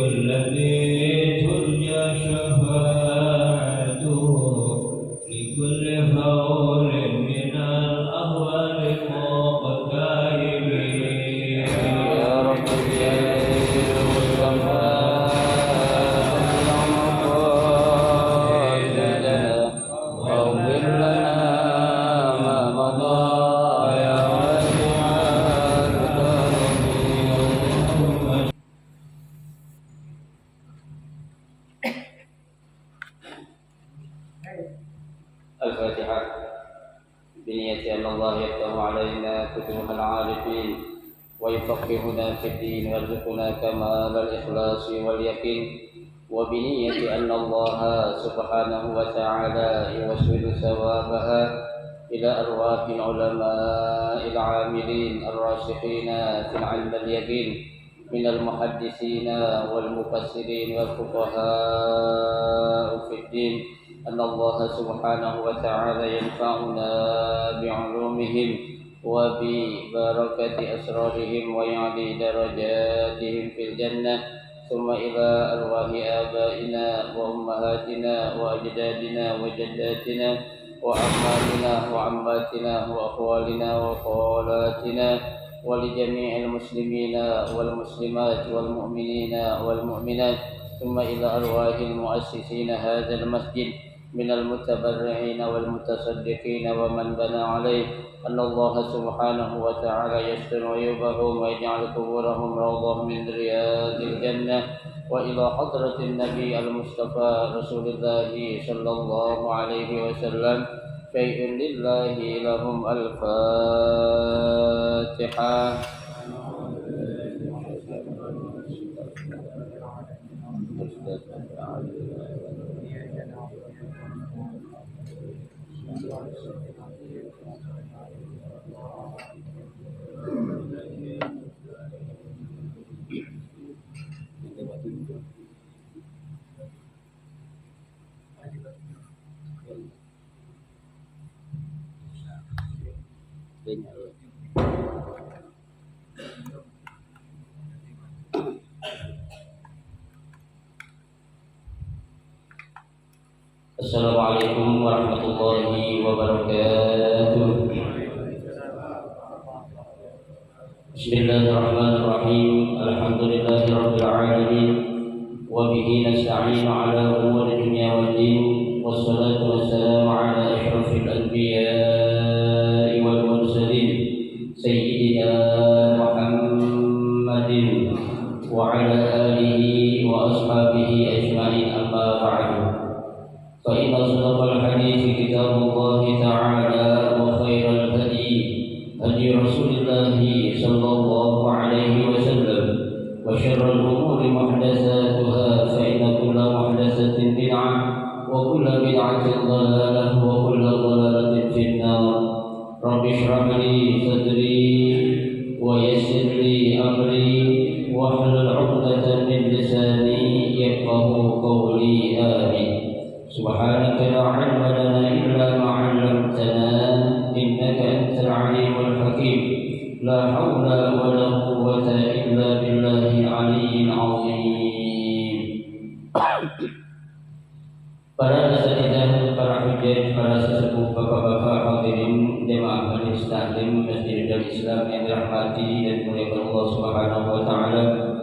الذي ترجى شفاعته لكل هول من الأهوال مقترب يا رب بجاه المصطفى واغفر لنا ما مضى يا واسع الكرم. الفاتحة. بنية أن الله يفتح علينا فتوح العارفين ويفقهنا في الدين ويرزقنا كمال الإخلاص واليقين، وبنية أن الله سبحانه وتعالى يوصل ثوابها إلى أرواح العلماء العاملين الراسخين في العلم اليقين من المحدثين والمفسرين والفقهاء في الدين، أن الله سبحانه وتعالى ينفعنا بعلومهم وببركة أسرارهم ويعلي درجاتهم في الجنة، ثم إلى أرواح آبائنا وأمهاتنا وأجدادنا وجداتنا وأعمامنا وعماتنا وأخوالنا وخالاتنا ولجميع المسلمين والمسلمات والمؤمنين والمؤمنات، ثم إلى أرواح المؤسسين هذا المسجد من المتبرعين والمتصدقين ومن بنى عليه، أن الله سبحانه وتعالى يستر عيوبهم ويجعل قبورهم روضة من رياض الجنة، وإلى حضرة النبي المصطفى رسول الله صلى الله عليه وسلم. شيء لله لهم. الفاتحة. Assalamualaikum warahmatullahi wabarakatuh. Bismillahirrahmanirrahim. Alhamdulillahi rabbil alamin. Wa bihi nasta'inu ala umuri dunya waddin. Wassalatu wassalamu ala asyrafil anbiya'i wal mursalin sayyidina Muhammadin wa ala alihi wa ashabihi ajma'in, amma ba'du. فإن أصدق الحديث كتاب الله تعالى، وخير الهدي هدي رسول الله صلى الله عليه وسلم، وشر الأمور محدثاتها، فإن كل محدثة بدعة، وكل بدعة ضلالة، وكل ضلالة في النار. رب اشرح لي صدري ويسر لي أمري واحلل عقدة من لساني يفقه قولي. آمين. سبحانك لا علم لنا إلا ما علمتنا إنك أنت العليم الحكيم. لا حول ولا قوة إلا بالله العلي العظيم. Para asatidzah, para hujjaj, para sesepuh, bapak-bapak hadirin jemaah majelis taklim Masjidil Islam yang dirahmati dan dimuliakan Allah Subhanahu wa taala.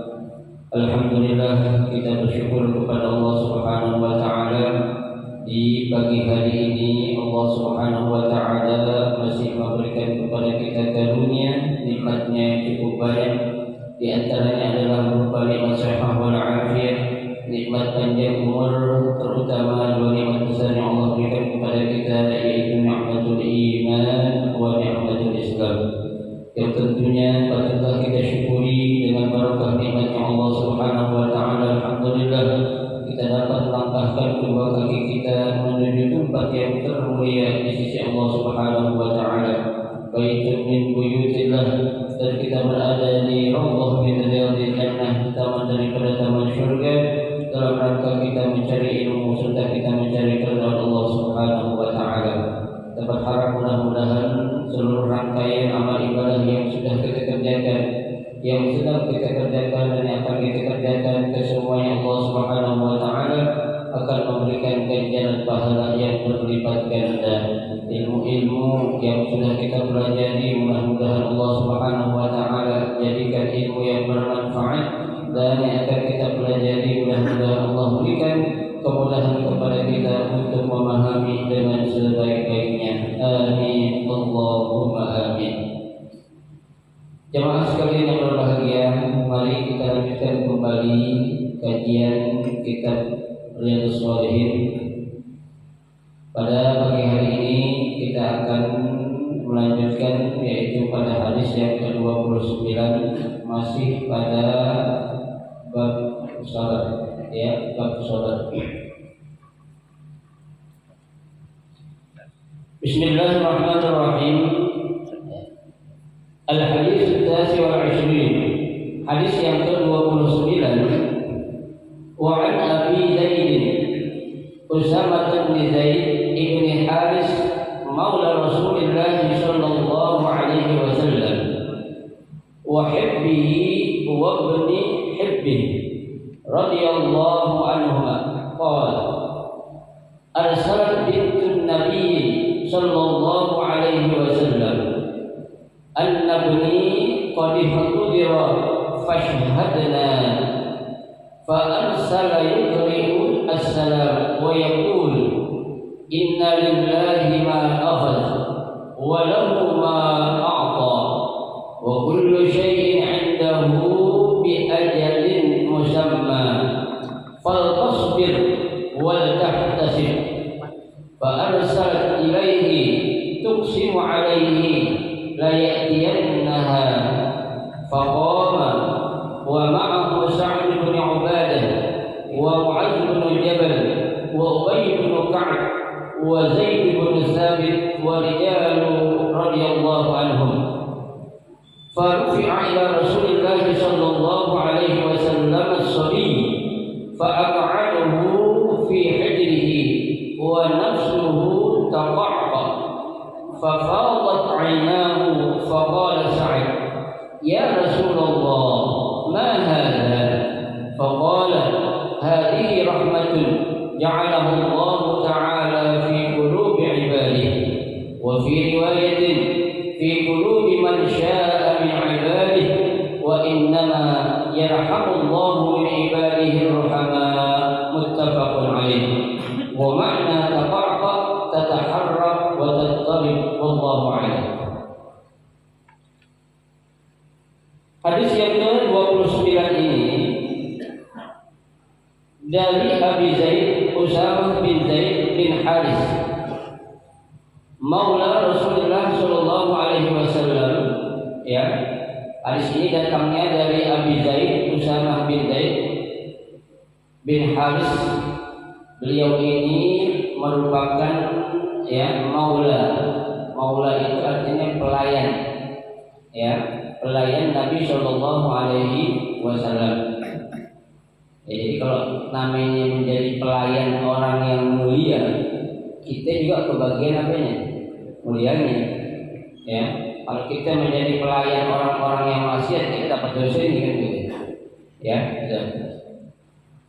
Alhamdulillah, kita bersyukur kepada Allah Subhanahu wa taala. Di pagi hari ini Allah Subhanahu wa taala masih memberikan kepada kita karunia, nikmatnya yang cukup banyak. Di antaranya adalah berupa nikmat sehat wal afiat, nikmat panjang umur, terutama dua nikmat besar yang Allah berikan kepada kita, yaitu nikmatul iman wa nikmatul Islam. Yang tentunya patutlah kita syukuri dengan barakah nikmatnya Allah Subhanahu wa taala. Alhamdulillah, kita dapat melangkahkan kedua kaki kita menuju tempat yang termulia di sisi Allah Subhanahu wa taala, baitun min buyutillah, dan kita berada di raudhah min riyadil jannah, taman daripada taman syurga, dalam rangka kita mencari ilmu serta kita mencari keridhaan Allah Subhanahu wa taala. Kita berharap mudah-mudahan seluruh rangkaian amal ibadah yang sudah kita kerjakan, yang sedang kita kerjakan dan yang akan kita ganjaran pahala yang berlipat ganda. Ilmu-ilmu yang sudah kita pelajari mudah-mudahan Allah Subhanahu wa taala jadikan ilmu yang bermanfaat, dan yang akan kita pelajari mudah-mudahan Allah berikan kemudahan kepada kita untuk memahami dengan sebaik-baiknya. Amin Allahumma amin. Jemaah sekalian yang berbahagia, mari kita lanjutkan kembali kajian kitab Riyadhus Shalihin. Pada pagi hari ini kita akan melanjutkan, yaitu pada hadis yang ke-29, masih pada bab salat, ya, bab salat. Bismillahirrahmanirrahim. Al-hadis al-tasi wal-'ishrin, hadis yang ke-29. Wa 'an Abi Zaid Usamah bin Zaid ibn Haris maula Rasulillah sallallahu alaihi wasallam wa hibbihi wa ibni hibbihi radhiyallahu anhuma qala arsalat bintun nabiy sallallahu alaihi wasallam anna ibni qad hudira fashhadna fa arsala yuqri'u as-salam wa yaqul inna lillahi ma akhadha wa lahu ma a'ta wa kullu shay'in 'indahu bi ajalin musamma faltasbir wal tahtasib. Fa arsalat ilayhi tuqsimu 'alayhi la ya'tiyannaha faqama wa ma'ahu Sa'd bin Ubadah wa Mu'adz bin Jabal wa Ubay bin Ka'b wa Zaid bin Thabit wa rijalu radhiyallahu anhum. Farufi'a ila Rasulillah sallallahu alaihi wasallam as-sabi fa'aq'adahu fi hijrihi wa nafsuhu taqa'qa fafadat 'aynahu faqala Sa'd ya Rasulullah ma hadha faqala hadhihi rahmatun ja'alahu Allah ta'ala fi qulubi 'ibadihi wa fi riwayatin fi qulubi man syaa'a min 'ibadihi wa innama yarhamu Allah min 'ibadihi ar-rahama muttafaqun 'alaih. Wa ma'na taqa'qa tataharrak wa tattalib wallahu a'lam. Hadis yang ke-29 ini dari Abi Zaid Usamah bin Zaid bin Haris maula Rasulullah sallallahu alaihi wasallam, ya. Hadis ini datangnya dari Abi Zaid Usamah bin Zaid bin Haris. Beliau ini merupakan, ya, maula. Maula itu artinya pelayan, ya, pelayan Nabi sallallahu alaihi wasallam. Jadi kalau namanya menjadi pelayan orang yang mulia, kita juga kebagian apanya? Mulianya. Ya, kalau kita menjadi pelayan orang-orang yang maksiat, kita dapat dosa ini kan gitu. Ya, gitu.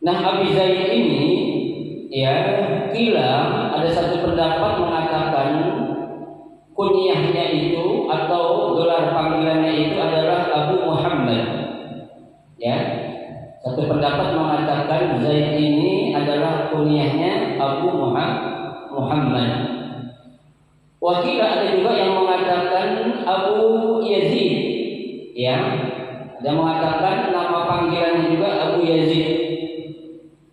Nah, Abi Zaid ini, ya, kila ada satu pendapat mengatakan kunyahnya itu atau gelar panggilannya itu adalah Abu Muhammad. Ya. Satu pendapat mengatakan Zaid ini adalah kunyahnya Abu Muhammad. Wakil ada juga yang mengatakan Abu Yazid, ya. Ada yang mengatakan nama panggilannya juga Abu Yazid.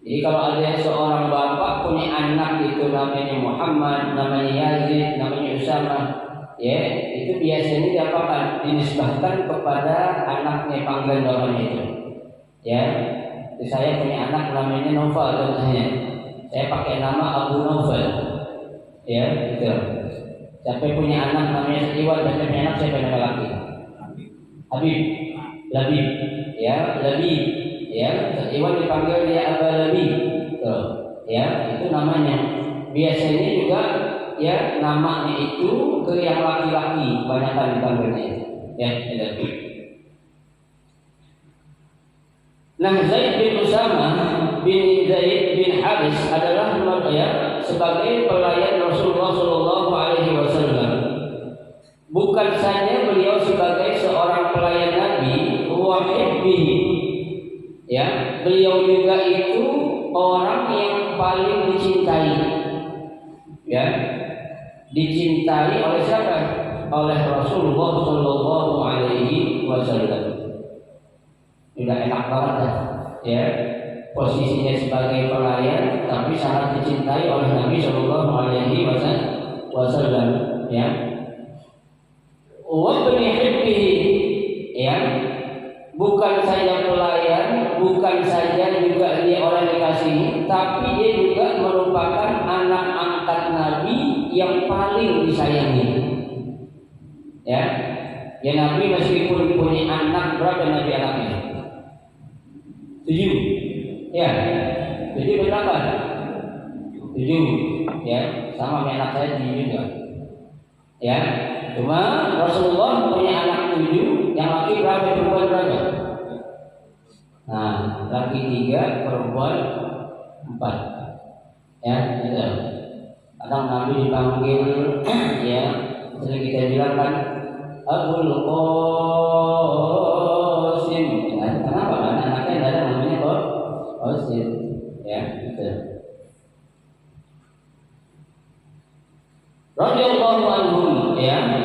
Jadi kalau ada seorang bapak punya anak itu namanya Muhammad, namanya Yazid, namanya Usamah, ya, itu biasanya diapakan? Dinisbahkan kepada anaknya, panggilan bapaknya itu. Ya, saya punya anak namanya Novel contohnya, saya pakai nama Abu Novel, ya, gitu. Siapa punya anak namanya Iwan, siapa punya anak siapa nama laki? Habib, Labib, ya, Labib, ya. Iwan dipanggil dia Aba Labib, tuh, ya, itu namanya. Biasanya juga, ya, namanya itu ke yang laki-laki, kebanyakan dipanggilnya itu, ya, gitu. Nah, Zaid bin Usama bin Zaid bin Haris adalah sebagai pelayan Rasulullah Shallallahu Alaihi Wasallam. Bukan saja beliau sebagai seorang pelayan Nabi, beliau juga itu orang yang paling dicintai. Dicintai oleh siapa? Oleh Rasulullah Shallallahu Alaihi Wasallam. Sudah enak banget posisinya sebagai pelayan, tapi sangat dicintai oleh Nabi Shallallahu Alaihi Wasallam. Bukan saja pelayan, bukan saja juga dia orang dikasihi, tapi dia juga merupakan anak angkat Nabi yang paling disayangi. Nabi meskipun punya anak, berapa Nabi anaknya? 7. 7 berapa? 7. Sama anak saya 7 juga. Cuma Rasulullah punya anak 7, yang laki berapa, perempuan berapa? Nah, laki 3, perempuan 4. Gitu. Kadang Nabi dipanggil, sering kita bilang kan, Abul Qasim. Kenapa? Karena anaknya ada namanya Qasim. Gitu. Radhiyallahu anhum,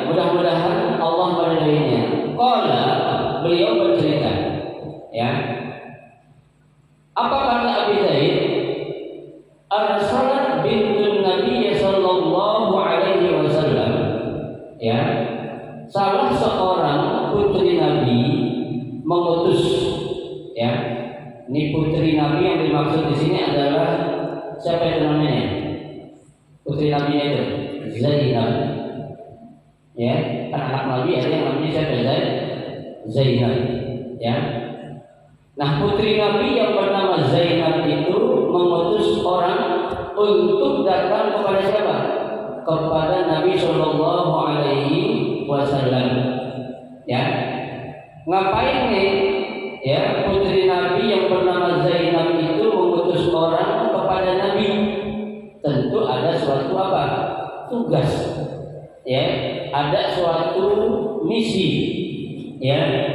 mudah-mudahan Allah meridainya. Qala, beliau bercerita, apa kata Abi Zaid? Arsalat bintun Nabi sallallahu alaihi wasallam. Salah seorang putri Nabi mengutus. Ini putri Nabi yang dimaksud di sini adalah siapa itu namanya? Putri Nabi itu Zainab. Kan anak Nabi ada yang namanya siapa? Zainab. Nah, putri Nabi yang bernama Zainab itu mengutus orang untuk datang kepada siapa? Kepada Nabi Shallallahu Alaihi Wasallam. Ngapain nih? Putri Nabi yang bernama Zainab itu mengutus orang kepada Nabi. Tentu ada suatu apa? Tugas. Ada suatu misi.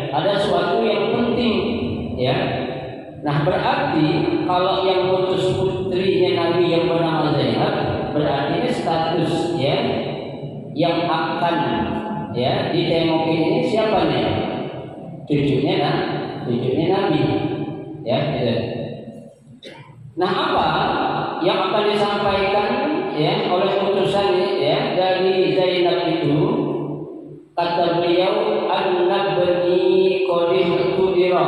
Ada suatu yang penting. Nah, berarti kalau yang putus putrinya Nabi yang bernama Zainab, berarti ini status yang akan ditengokin ini siapa nih? Cucunya Nabi. Gitu. Nah, apa yang akan disampaikan oleh utusan dari Zainab itu? Kata beliau, an-nabni qadih tudira.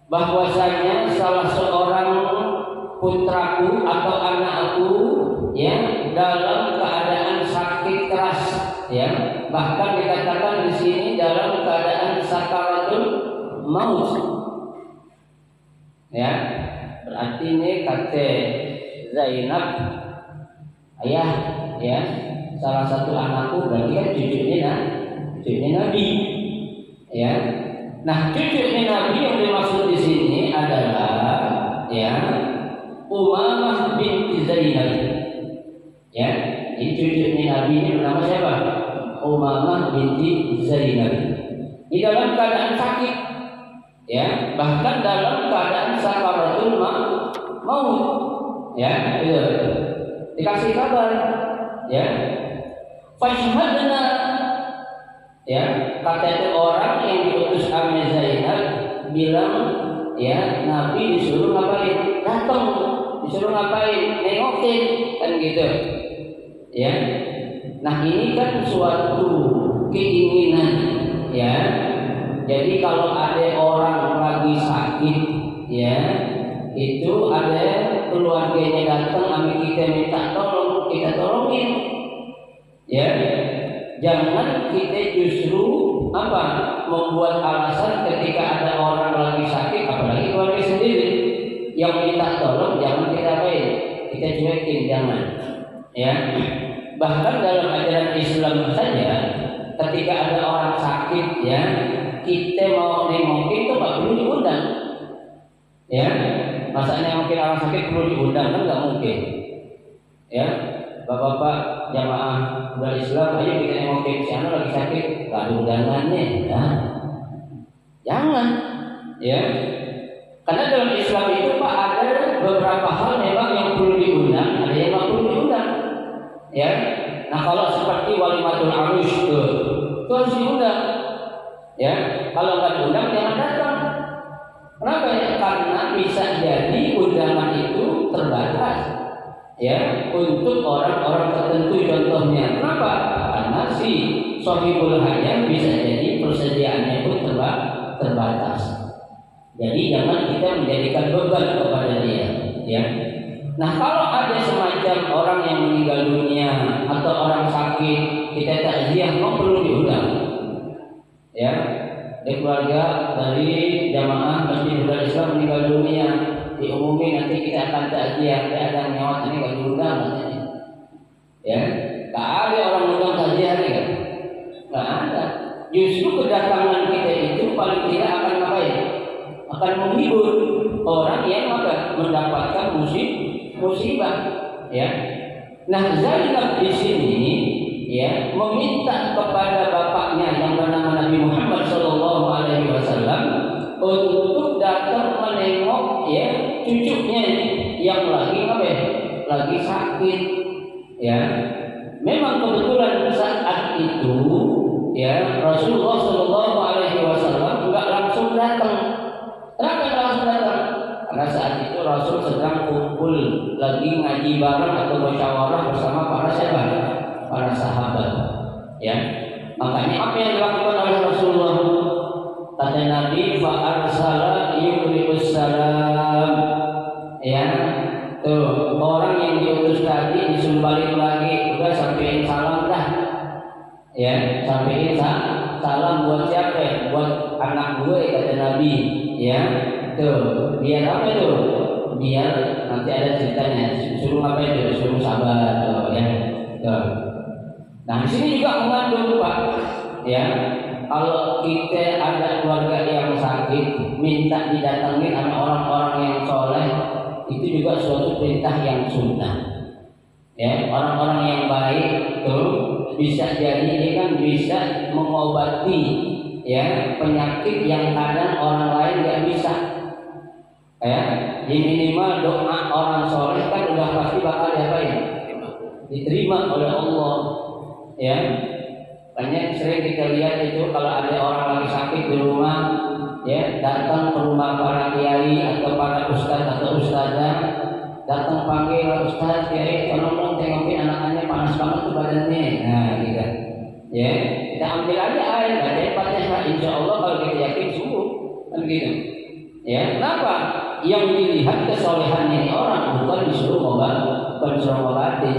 Bahwasanya salah seorang putraku atau anakku dalam keadaan sakit keras, bahkan dikatakan di sini dalam keadaan sakaratul maut. Berarti ini kata Zainab, ayah, salah satu anakku berarti kan cucunya Nabi. Nah, cucunya Nabi yang dimaksud di sini adalah Umamah binti Zainab. Ini cucunya Nabi ini bernama siapa? Umamah binti Zainab. Di dalam keadaan sakit, bahkan dalam keadaan sakaratul maut, itu dikasih kabar, fashhadna, kata itu orang yang diutus Ami Zainab bilang, Nabi disuruh ngapain? Datang, disuruh ngapain? Nengokin, kan gitu. Nah, ini kan suatu keinginan, Jadi kalau ada orang lagi sakit, itu ada keluarganya datang, kami kita minta tolong, kita tolongin. Jangan kita justru membuat alasan ketika ada orang lagi sakit, apalagi keluarga sendiri yang minta tolong, jangan kita kita cuekin, jangan. Bahkan dalam ajaran Islam saja, ketika ada orang sakit, kita mau nengokin itu nggak Ya, masanya mungkin orang sakit perlu diundang kan nggak mungkin. Ya, bapak-bapak jamaah udah Islam, ayo kita nengokin si anak lagi sakit, nggak ada undangannya, ya. Jangan, ya. Karena dalam Islam itu Pak ada beberapa hal memang yang perlu diundang, ada yang nggak perlu diundang. Ya, nah kalau seperti walimatul arus itu harus diundang. Ya, kalau nggak diundang jangan datang. Kenapa ya? Karena bisa jadi undangan itu terbatas. Ya, untuk orang-orang tertentu contohnya. Kenapa? Karena si sohibul hajat bisa jadi persediaannya itu terbatas. Jadi jangan kita menjadikan beban kepada dia. Ya. Nah kalau ada semacam orang yang meninggal dunia atau orang sakit, kita takziah kok perlu diundang. Ya, dari keluarga dari jamaah Masjidul Islam meninggal dunia, diumumin nanti kita akan takziah, ada yang nyawat ini nggak diundang katanya. Ya, nggak ada orang undang takziah ini kan? Nggak ada. Justru kedatangan kita itu paling tidak akan ngapain? Akan menghibur orang yang mendapatkan musibah. Ya. Nah Zainab di sini ya meminta kepada bapaknya yang bernama Nabi Muhammad SAW untuk datang menengok ya cucunya yang lagi sakit. Ya, memang kebetulan saat itu ya Rasulullah SAW enggak langsung datang. Kenapa enggak langsung datang? Karena saat itu Rasul sedang kumpul lagi ngaji bareng atau musyawarah bersama para sahabat. Ya, makanya apa yang dilakukan oleh Rasulullah? Kata Nabi, fa arsala yuqribus salam. Ya, tuh orang yang diutus tadi disuruh balik lagi, udah sampein salam dah. Ya, sampein salam buat siapa? Buat anak gue kata Nabi. Ya, tuh biar apa tuh? Biar nanti ada ceritanya. Suruh apa itu? Suruh sabar, tuh, ya. Tuh. Nah di sini juga mengandung Pak. Ya, kalau kita ada keluarga yang sakit, minta didatangi sama orang-orang yang soleh, itu juga suatu perintah yang sunnah. Ya, orang-orang yang baik tuh bisa jadi ini kan bisa mengobati ya penyakit yang kadang orang lain tidak bisa. Ya, minimal doa orang soleh kan udah pasti bakal diterima oleh Allah. Ya, banyak sering kita lihat itu kalau ada orang lagi sakit di rumah, ya datang ke rumah para kiai atau para ustadz atau ustazah, datang panggil ustadz kiai, tolong tengokin anak-anaknya panas banget tuh badannya. Nah, gitu. Ya, kita ambil aja air, bacain Fatihah, insya Allah kalau kita yakin sembuh, kan gitu. Ya, kenapa? Yang dilihat kesolehannya ini orang, bukan disuruh ngobatin.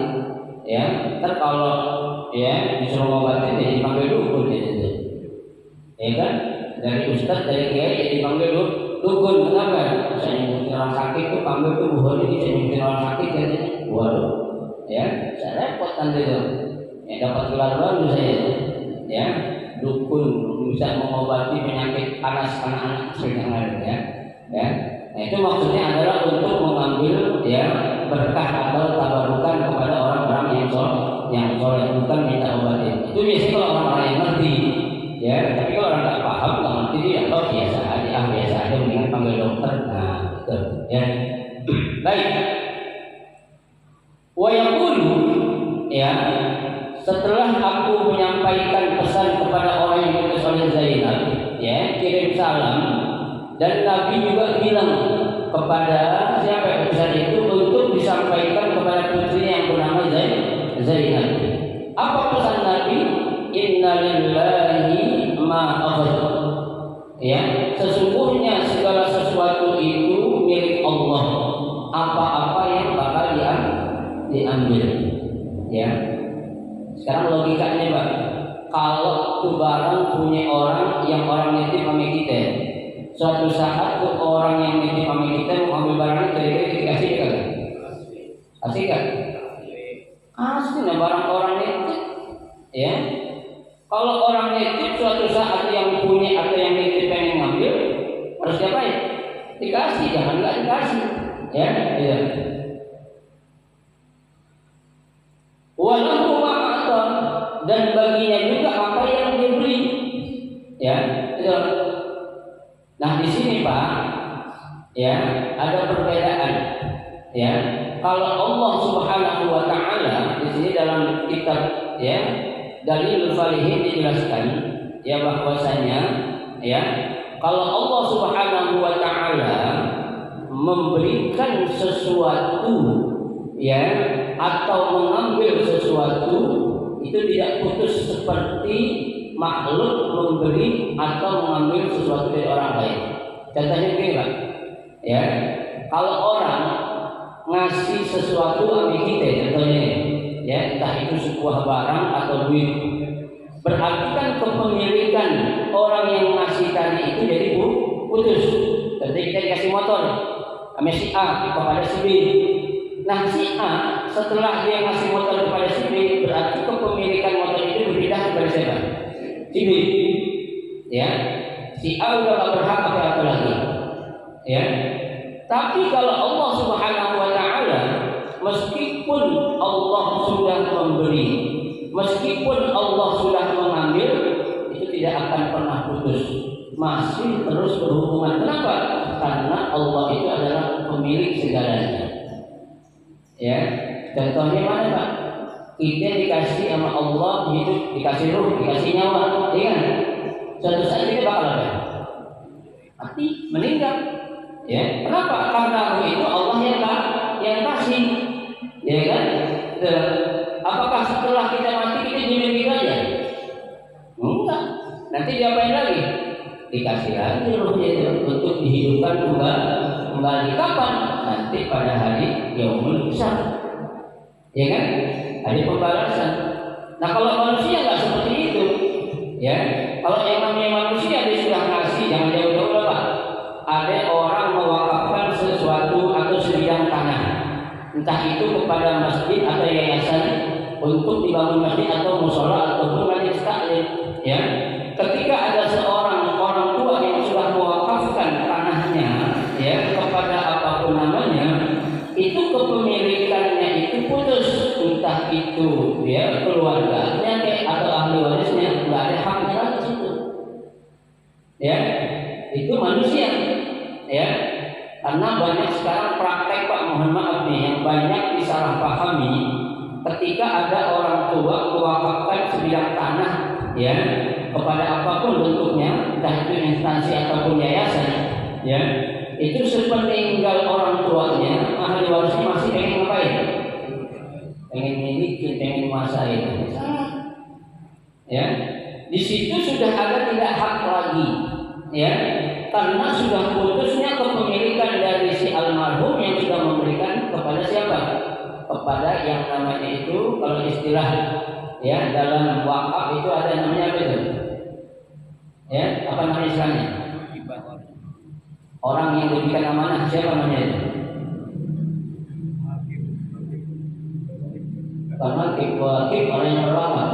Ya, ntar kalau ya disuruh ngobatin jadi dipanggil dukun gitu. Ya kan? Dari ustaz, dari kiai jadi dipanggil dukun. Kenapa? Bisa nyembuhin orang sakit tuh panggil tuh buhori, bisa nyembuhin orang sakit katanya. Waduh. Ya, saya repot kan gitu. Ya dapat gelar baru saya. Ya, dukun bisa mengobati penyakit panas anak-anak sering ya. Ya. Nah, itu maksudnya adalah untuk mengambil ya berkah atau tabarukan kepada orang-orang yang soleh, bukan minta obatin. Itu biasanya kalau orang-orang yang ngerti, ya. Tapi kalau orang nggak paham, nggak ngerti dia atau biasa aja, mendingan panggil dokter. Nah, gitu, ya. Baik. Wa yaqulu, ya. Setelah aku menyampaikan pesan kepada orang yang diutus oleh Zainab, ya, kirim salam, dan Nabi juga bilang kepada siapa utusan itu untuk disampaikan kepada putrinya yang bernama Zainab. Apa pesan Nabi? Innalillahi ma akhadha. Ya, sesungguhnya segala sesuatu itu milik Allah. Apa-apa yang bakal diambil. Ya. Sekarang logikanya Pak, kalau tuh barang punya orang yang orang nitip sama kita, suatu saat tuh orang yang nitip sama kita mau ambil barangnya, kira-kira dikasih kan? Kasih kan? Asli nah barang orang nitip, ya. Kalau orang nitip suatu saat yang punya atau yang nitip pengen ngambil, harus diapain? dikasih, jangan nggak dikasih, ya. Walau ma'atan, dan baginya juga apa yang dia beli, ya. Nah di sini Pak, ya ada perbedaan, ya. Kalau Allah Subhanahu Wa Taala di sini dalam kitab, ya, Dalilul Falihin dijelaskan, ya, bahwasanya, ya, kalau Allah Subhanahu Wa Taala memberikan sesuatu, ya, atau mengambil sesuatu, itu tidak putus seperti makhluk memberi atau mengambil sesuatu dari orang lain. Contohnya begini Pak, ya, kalau orang ngasih sesuatu sama kita, contohnya, ya, entah itu sebuah barang atau duit, berarti kan kepemilikan orang yang ngasih tadi itu jadi putus. Jadi kita dikasih motor sama si A kepada si B. Nah si A setelah dia ngasih motor kepada si B, berarti kepemilikan motor itu berpindah kepada siapa? Si B, ya. Si A udah gak berhak apa-apa lagi, ya. Tapi kalau Allah Subhanahu Wa Taala, meskipun Allah sudah memberi, meskipun Allah sudah mengambil, itu tidak akan pernah putus, masih terus berhubungan. Kenapa? Karena Allah itu adalah pemilik segalanya, ya. Contohnya mana Pak? Kita dikasih sama Allah hidup, dikasih ruh, dikasih nyawa, ya kan? Suatu saat kita bakal apa? Mati, meninggal, ya. Kenapa? Karena ruh itu Allah yang kasih, ya kan? Apakah setelah kita mati kita dimiliki aja? Enggak. Nanti diapain lagi? Dikasih lagi ruhnya itu untuk dihidupkan kembali. Kapan? Nanti pada hari Yaumul Hisab, ya kan? Ada pembalasan. Nah kalau manusia nggak seperti itu, ya. Kalau yang namanya manusia dia sudah ngasih, jangan jauh-jauh Pak. Ada orang mewakafkan sesuatu atau sebidang tanah, entah itu kepada masjid atau yayasan untuk dibangun masjid atau musola ataupun majelis taklim, ya. Ketika ada seorang orang tua yang sudah mewakafkan tanahnya, ya, kepada apapun namanya, itu kepemilikannya itu putus, entah itu ya keluarganya atau ahli warisnya, nggak ada haknya lagi situ, ya. Itu manusia, ya. Karena banyak sekarang praktek Pak, mohon maaf nih, yang banyak disalahpahami ketika ada orang tua mewakafkan sebidang tanah, ya, kepada apapun bentuknya, entah itu instansi ataupun yayasan, ya. Itu sepeninggal orang tuanya, ahli warisnya masih pengen ngapain? Pengen miliki, pengen menguasai, ya. Di situ sudah ada tidak hak lagi, ya, karena sudah putusnya kepemilikan dari si almarhum yang sudah memberikan kepada siapa? Kepada yang namanya itu, kalau istilah, ya, dalam wakaf itu ada namanya apa itu? Ya, apa namanya istilahnya? Orang yang diberikan amanah, siapa namanya itu? Karena wakif orang yang berwakaf,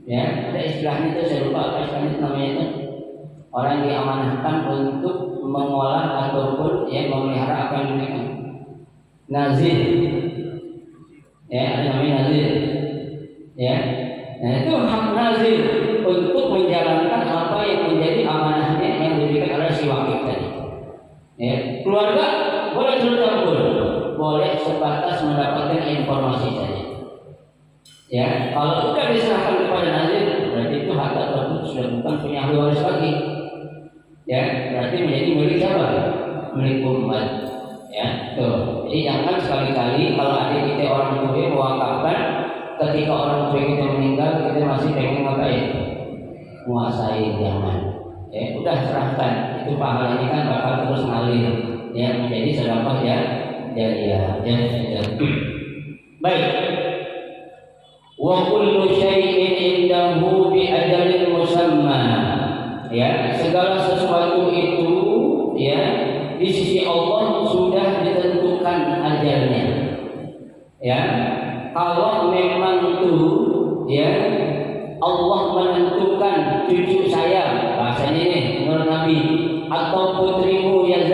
ya, ada istilahnya itu, saya lupa apa istilahnya itu, namanya itu. Orang yang diamanahkan untuk mengolah ataupun, ya, memelihara apa yang diberikan. Nazir, ya, ada namanya nazir, ya. Nah itu hak nazir untuk menjalankan apa yang menjadi amanahnya yang diberikan oleh si wakil tadi, ya. Keluarga boleh tercampur, boleh sebatas mendapatkan informasi saja, ya. Kalau sudah diserahkan kepada nazir, berarti itu harta tersebut sudah bukan punya ahli waris lagi, ya. Berarti menjadi milik siapa? Milik umat, ya. Tuh. Jadi jangan sekali-kali kalau ada kita orang tua mewakafkan, ketika orang tua kita meninggal kita masih pengen ngapain? Menguasai, jangan. Ya, udah serahkan. Itu pahalanya kan bakal terus ngalir, ya, menjadi sedekah ya. Baik. Wa kullu syai'in indahu bi ajalin musamma. Ya, segala sesuatu itu, ya, di sisi Allah sudah ditentukan ajalnya. Ya, kalau memang itu, ya, Allah menentukan cucu saya, bahasanya ini menurut Nabi, atau putrimu ya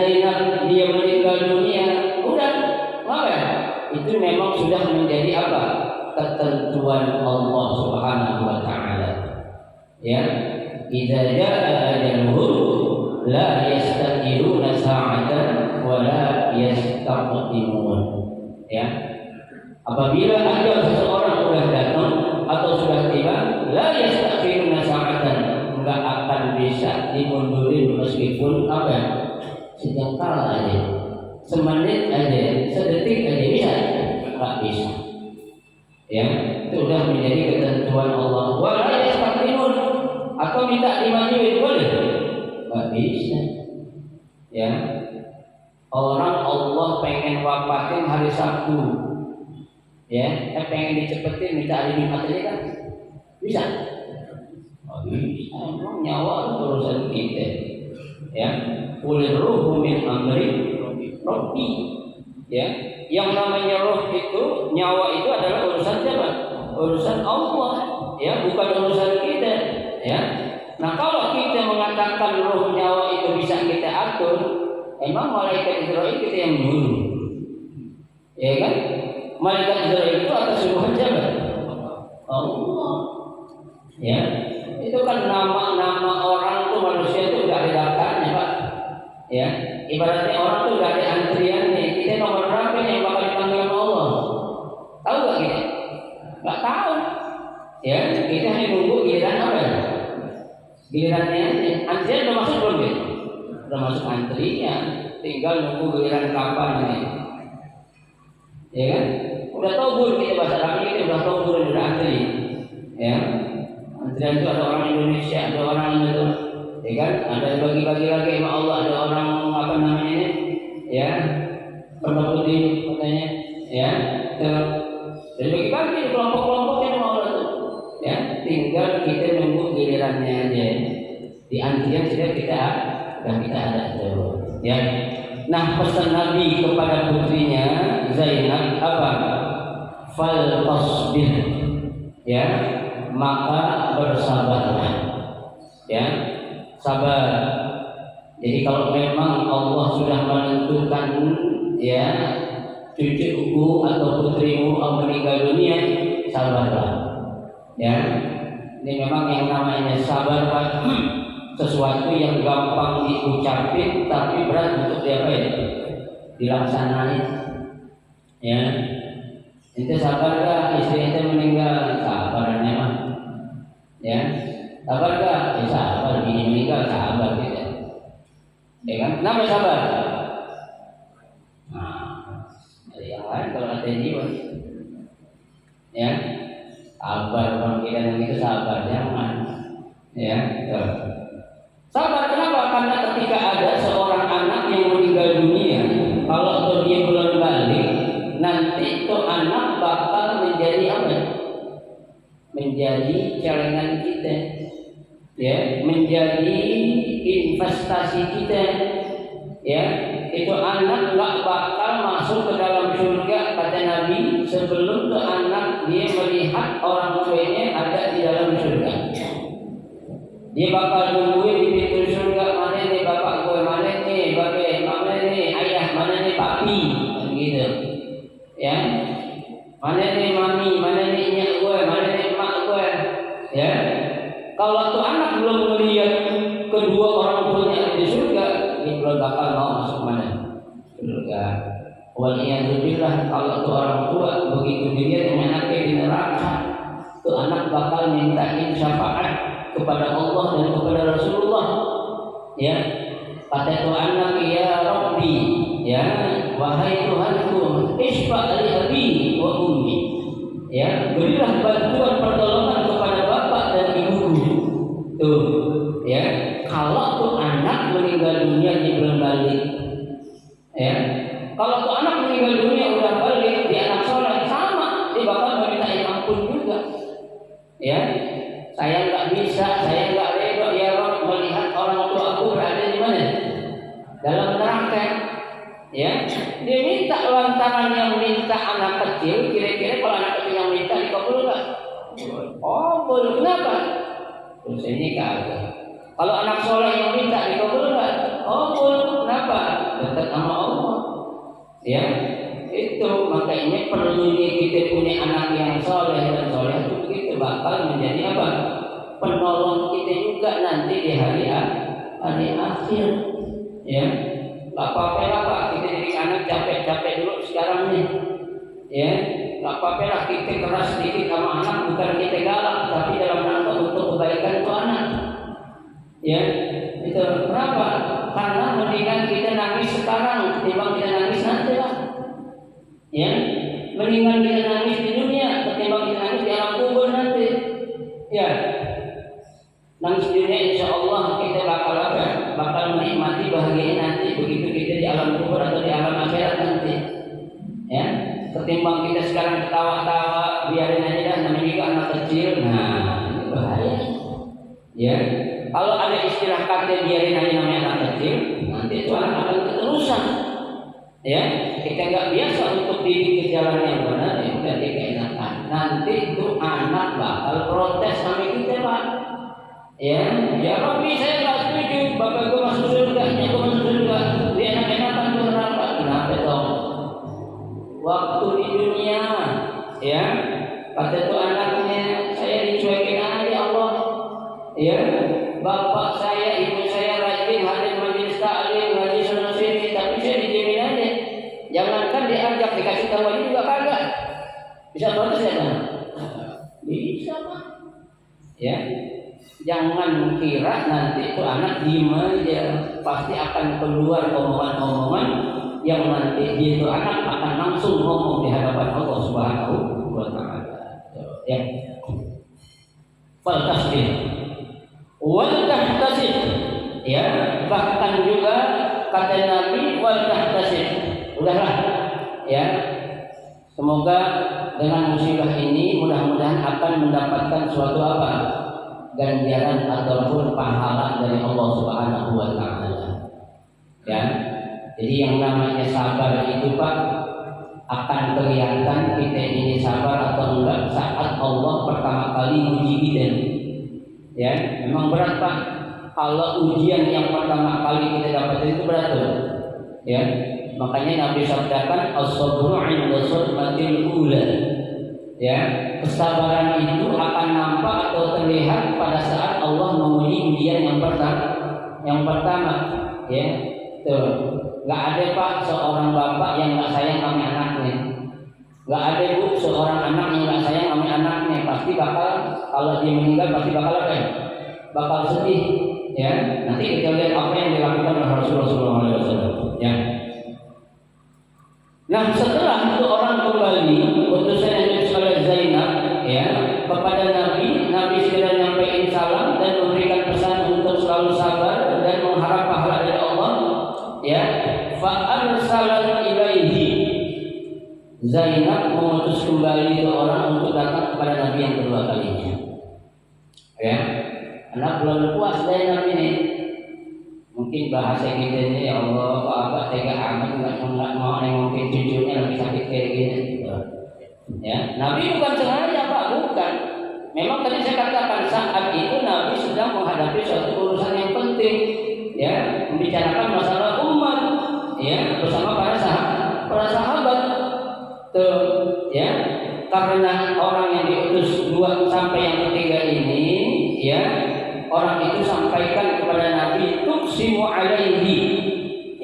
ketentuan Allah Subhanahu wa taala. Ya, idza jaa ajaluhum la yastaqiluna sa'atan wa la yastaqdimun. Ya. Apabila ajal seseorang sudah datang atau sudah tiba, la yastaqiluna sa'atan, enggak akan bisa dimundurin meskipun apa? Sejengkal aja, semenit aja, sedetik aja bisa, enggak bisa. Ya, itu sudah menjadi ketentuan Allah. Wa la yastaqdimun, atau minta dimajuin boleh? Enggak bisa. Ya. Orang Allah pengen wafatin hari Sabtu. Ya, pengen dicepetin minta dinikmat aja kan? Bisa? Oh, bisa. Emang nyawa itu urusan kita. Ya, ulir ruhu min amri Rabbi. Ya, yang namanya roh itu, nyawa itu adalah urusan siapa? Urusan Allah. Ya, bukan urusan kita. Ya. Nah, kalau kita mengatakan roh nyawa itu bisa kita atur, emang malaikat Israel kita yang nyuruh. Ya kan? Malaikat Israel itu atas suruhan siapa? Allah. Ya, itu kan nama-nama orang tuh manusia itu udah ada daftarnya, Pak. Ya, ibaratnya orang tuh udah ada antriannya. Kita nomor berapa yang bakal dipanggil sama Allah? Tahu gak kita? Gak tahu. Ya, kita hanya nunggu giliran apa? Gilirannya aja. Antrian udah masuk belum ya? Udah masuk antrian. Tinggal nunggu giliran kapan ini. Ya kan? Udah tahu bur kita bahasa Arab, kita udah tahu bur udah antri. Ya. Antrian itu ada orang Indonesia, ada orang itu, ya kan? Ada bagi-bagi lagi sama Allah, ada orang apa namanya ini, ya, warna putih katanya, ya. Jadi bagi-bagi kelompok-kelompoknya sama Allah itu, ya. Tinggal kita nunggu gilirannya aja. Di antrian sudah kita ada tuh, ya. Nah, pesan Nabi kepada putrinya Zainab apa? Fal tasbir, ya. Maka bersabarlah, ya, sabar. Jadi kalau memang Allah sudah menentukan, ya, cucuku atau putrimu meninggal dunia, sabarlah, ya. Ini memang yang namanya sabar, Pak. Sesuatu yang gampang diucapin tapi berat untuk dilaksanain, ya. Itu sabar gak istri itu meninggal? Sabarnya mah, ya. Sabar gak? Ya sabar. Bini meninggal sabar kita, ya kan? Kenapa sabar? Nah, dari yang lain kalau ada jiwa, ya, sabar. Orang kita yang itu sabar jangan, ya. Sabar kenapa? Karena ketika ada seorang anak yang meninggal dunia, kalau dia belum balik, nanti itu anak bakal menjadi apa? Menjadi celengan kita, ya, menjadi investasi kita, ya. Itu anak nggak bakal masuk ke dalam surga kata Nabi sebelum tuh anak dia melihat orang tuanya ada di dalam surga. Dia bakal nungguin di pintu surga, mana nih bapak gue, mana nih bapak, mana nih ayah, mana nih papi, gitu. Ya, mana nih mami, mana nih nyak gue, mana nih emak gue, ya. Kalau tuh anak belum melihat kedua orang tuanya di surga, dia belum bakal mau masuk mana? Surga. Waliyadzubillah, kalau tuh orang tua begitu dilihat anaknya di neraka, tuh anak bakal mintain syafaat kepada Allah dan kepada Rasulullah, ya. Kata tuh anak, ya Rabbi, ya, wahai Tuhanku, isfa' li abi wa ummi, ya, berilah bantuan pertolongan kepada bapak dan ibuku. Tuh, ya, kalau tuh anak meninggal dunia dia belum balik, ya, kalau tuh anak meninggal dunia udah balik, dia anak soleh, sama, dia bakal meminta ampun juga, ya. Saya nggak bisa, saya nggak rela ya Rob melihat orang tua aku berada di mana? Dalam neraka, ya. Dia minta lantaran yang minta anak kecil, kira-kira kalau anak kecil yang minta dikabul nggak? Oh, boleh. Kenapa? Terus ini kagak. Kalau anak soleh yang minta dikabul nggak? Oh, boleh. Kenapa? Dekat sama Allah, ya. Itu Itu makanya perlunya kita punya anak yang soleh dan soleh itu begitu bakal menjadi apa? Penolong kita juga nanti di hari akhir. Ya, nggak apa-apa lah Pak, kita jadi anak capek-capek dulu sekarang nih. Ya, nggak apa-apa lah kita keras sedikit sama anak, bukan kita galak, tapi dalam rangka untuk kebaikan itu anak. Ya, itu kenapa? Karena mendingan kita nangis sekarang ketimbang kita nangis nanti lah. Ya, mendingan kita nangis di dunia ketimbang kita nangis di alam kubur nanti. Ya, nangis di dunia insya Allah kita bakal menikmati bahagia nanti begitu kita di alam kubur atau di alam akhirat nanti. Ya, ketimbang kita sekarang ketawa-tawa biarin aja dah, namanya juga anak kecil. Nah, ini bahaya. Ya, kalau ada istilah kata biarin aja namanya anak kecil, nanti itu anak akan keterusan. Ya, kita nggak biasa untuk didik ke jalan yang benar, ya udah dia keenakan. Nanti itu anak bakal protes sama kita Pak. Ya Rabbi saya nggak setuju, bapak gue masuk surga, gue masuk surga, dia enak-enakan ke neraka. Kenapa dong? Waktu di dunia, ya kata itu anaknya saya dicuekin aja Allah. Ya, bapak saya, ibu saya rajin hadir majelis taklim, ngaji sana sini, tapi saya dijamin aja. Jangankan diajak, dikasih tahu aja juga kagak. Bisa protes ya Pak? Bisa Pak. Ya, jangan kira nanti itu anak diem aja, pasti akan keluar omongan-omongan yang nanti dia itu anak akan langsung ngomong di hadapan Allah Subhanahu wa Ta'ala. Ya, fal tasbih wal tahtasib. Ya, bahkan juga kata Nabi wal tahtasib. Udahlah, ya. Semoga dengan musibah ini mudah-mudahan akan mendapatkan suatu apa? Ganjaran ataupun pahala dari Allah Subhanahu wa Ta'ala. Ya. Jadi yang namanya sabar itu Pak akan kelihatan kita ini sabar atau enggak saat Allah pertama kali uji kita. Ya, memang berat Pak. Kalau ujian yang pertama kali kita dapat itu berat tuh. Ya. Makanya Nabi sabdakan as-sabru 'inda sadmatil ula. Ya, kesabaran itu akan nampak atau terlihat pada saat Allah menguji ujian yang pertama. Ya, tuh. Gak ada Pak seorang bapak yang gak sayang sama anaknya. Gak ada Bu seorang anak yang gak sayang sama anaknya. Pasti bakal kalau dia meninggal pasti bakal apa ya? Bakal sedih. Ya, nanti kita lihat apa yang dilakukan oleh Rasulullah SAW. Ya. Nah, setelah itu orang kembali utusan yang diutus oleh Zainab ya kepada Nabi segera nyampaikan salam dan memberikan pesan untuk selalu sabar dan mengharap pahala dari Allah. Ya, fa arsalat ilaihi. Zainab mengutus kembali itu orang untuk datang kepada Nabi yang kedua kalinya. Ya, anak belum puas Zainab ini. Mungkin bahasa kita ini ya Allah kok abah tega amat nggak mau nengokin cucunya lagi sakit kayak gini. Ya, Nabi bukan sengaja Pak, bukan. Memang tadi saya katakan saat itu Nabi sedang menghadapi suatu urusan yang penting, ya, membicarakan masalah umat, ya, bersama para sahabat. Tuh, ya, karena orang yang diutus dua sampai yang ketiga ini, ya. Orang itu sampaikan kepada Nabi tuksimu alaihi.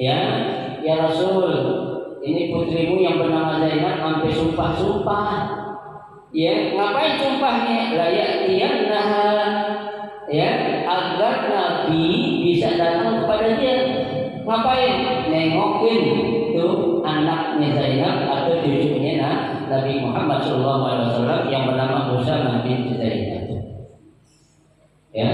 Ya Rasul, ini putrimu yang bernama Zainab sampai sumpah-sumpah. Ya, ngapain sumpahnya? La ya'tiyannaha. Ya, agar Nabi bisa datang kepada dia. Ngapain? Nengokin tuh anaknya Zainab atau cucunya Nabi Muhammad SAW yang bernama Usamah bin Zainab. Ya,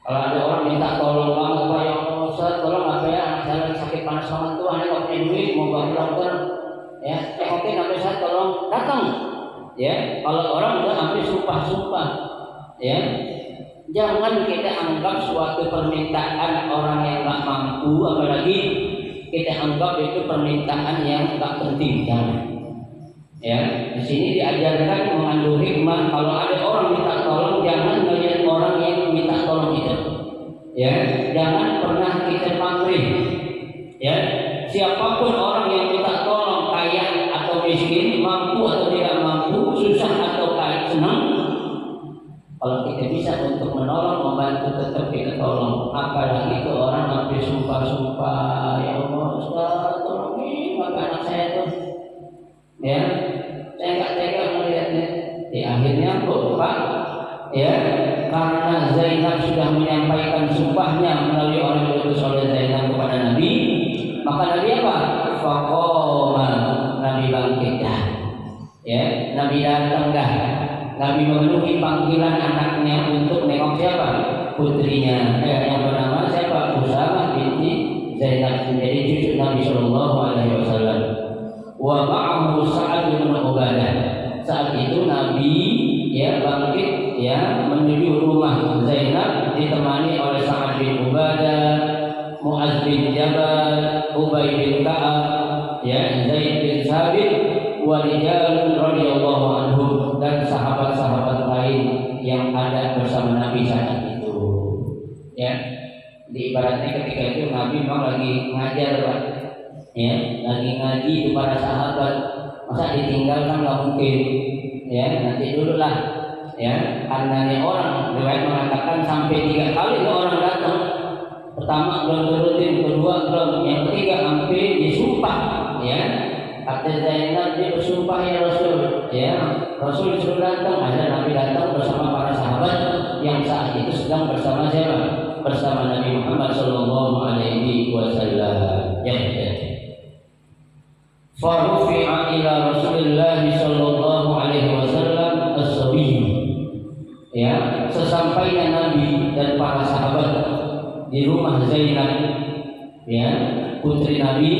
kalau ada orang minta tolong banget Pak, ya Ustaz, tolong apa ya, anak saya lagi sakit panas banget tuh, anak nggak punya duit, mau bawa ke dokter. Ya, oke, sampai saya tolong datang. Ya, kalau orang udah sampai sumpah-sumpah, ya, jangan kita anggap suatu permintaan orang yang nggak mampu, apalagi kita anggap itu permintaan yang nggak penting, jangan. Ya, di sini diajarkan mengandung hikmah. Kalau ada orang minta tolong, jangan melihat orang yang minta tolong itu. Ya, jangan pernah kita pamrih. Ya, siapapun orang yang minta tolong, kaya sumpah, ya Allah Ustaz tolongin maka anak saya tuh, ya saya nggak tega melihatnya. Di akhirnya Pak, ya karena Zainab sudah menyampaikan sumpahnya melalui orang yang diutus oleh Zainab kepada Nabi, maka Nabi apa? Faqoma, Nabi bangkit dah, ya Nabi datang dah. Nabi memenuhi panggilan anaknya untuk nengok siapa? Putrinya, yang bernama siapa? Usamah binti Zainab, menjadi cucu Nabi Shallallahu Alaihi Wasallam. Wa ma'ahu Sa'ad bin Ubadah. Saat itu Nabi ya bangkit ya menuju rumah Zainab ditemani oleh Sa'ad bin Ubadah, Mu'adz bin Jabal, Ubay bin Ka'ab, ya Zaid bin Sabit, wa rijalun radhiyallahu anhum, dan sahabat-sahabat lain yang ada bersama Nabi saat itu. Ya, diibaratnya ketika itu Nabi memang lagi ngajar, Pak. Ya, lagi ngaji kepada sahabat. Masa ditinggalkan nggak mungkin. Ya, nanti dulu lah. Ya, karena ini orang riwayat mengatakan sampai 3 kali orang datang. Pertama belum turutin, kedua belum, yang ketiga hampir disumpah. Ya, kata Zainab dia bersumpah ya Rasul. Ya, Rasul suruh datang. Ada Nabi datang bersama para sahabat yang saat itu sedang bersama siapa? Bersama Nabi Muhammad Sallallahu Alaihi Wasallam. Ya. Farufi'a ila Rasulillah Sallallahu Alaihi Wasallam as-sabiy. Ya, sesampainya Nabi dan para sahabat di rumah Zainab, ya putri Nabi,